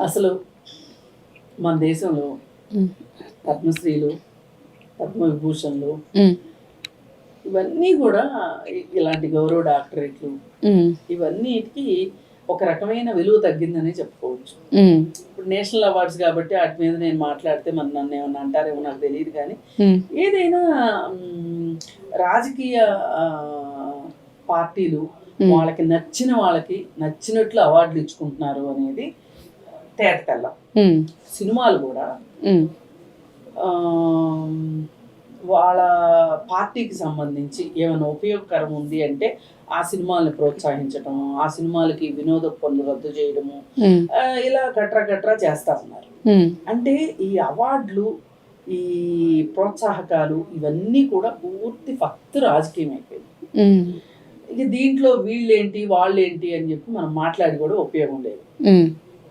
అసలు మన దేశంలో పద్మశ్రీలు, పద్మవిభూషణ్లు ఇవన్నీ కూడా ఇలాంటి గౌరవ డాక్టరేట్లు ఇవన్నీకి ఒక రకమైన విలువ తగ్గిందనే చెప్పుకోవచ్చు. ఇప్పుడు నేషనల్ అవార్డ్స్ కాబట్టి వాటి మీద నేను మాట్లాడితే మరి నన్ను ఏమన్నా అంటారేమో నాకు తెలియదు, కానీ ఏదైనా రాజకీయ పార్టీలు వాళ్ళకి నచ్చిన వాళ్ళకి నచ్చినట్లు అవార్డులు ఇచ్చుకుంటున్నారు అనేది తేట తెల్లం. సినిమాలు కూడా వాళ్ళ పార్టీకి సంబంధించి ఏమైనా ఉపయోగకరం ఉంది అంటే ఆ సినిమాలను ప్రోత్సహించడం, ఆ సినిమాలకి వినోద పనులు రద్దు చేయడము, ఇలా గట్రా చేస్తా ఉన్నారు. అంటే ఈ అవార్డులు, ఈ ప్రోత్సాహకాలు ఇవన్నీ కూడా పూర్తి ఫక్తు రాజకీయం అయిపోయింది. ఇక దీంట్లో వీళ్ళేంటి వాళ్ళేంటి అని చెప్పి మనం మాట్లాడి కూడా ఉపయోగం లేదు.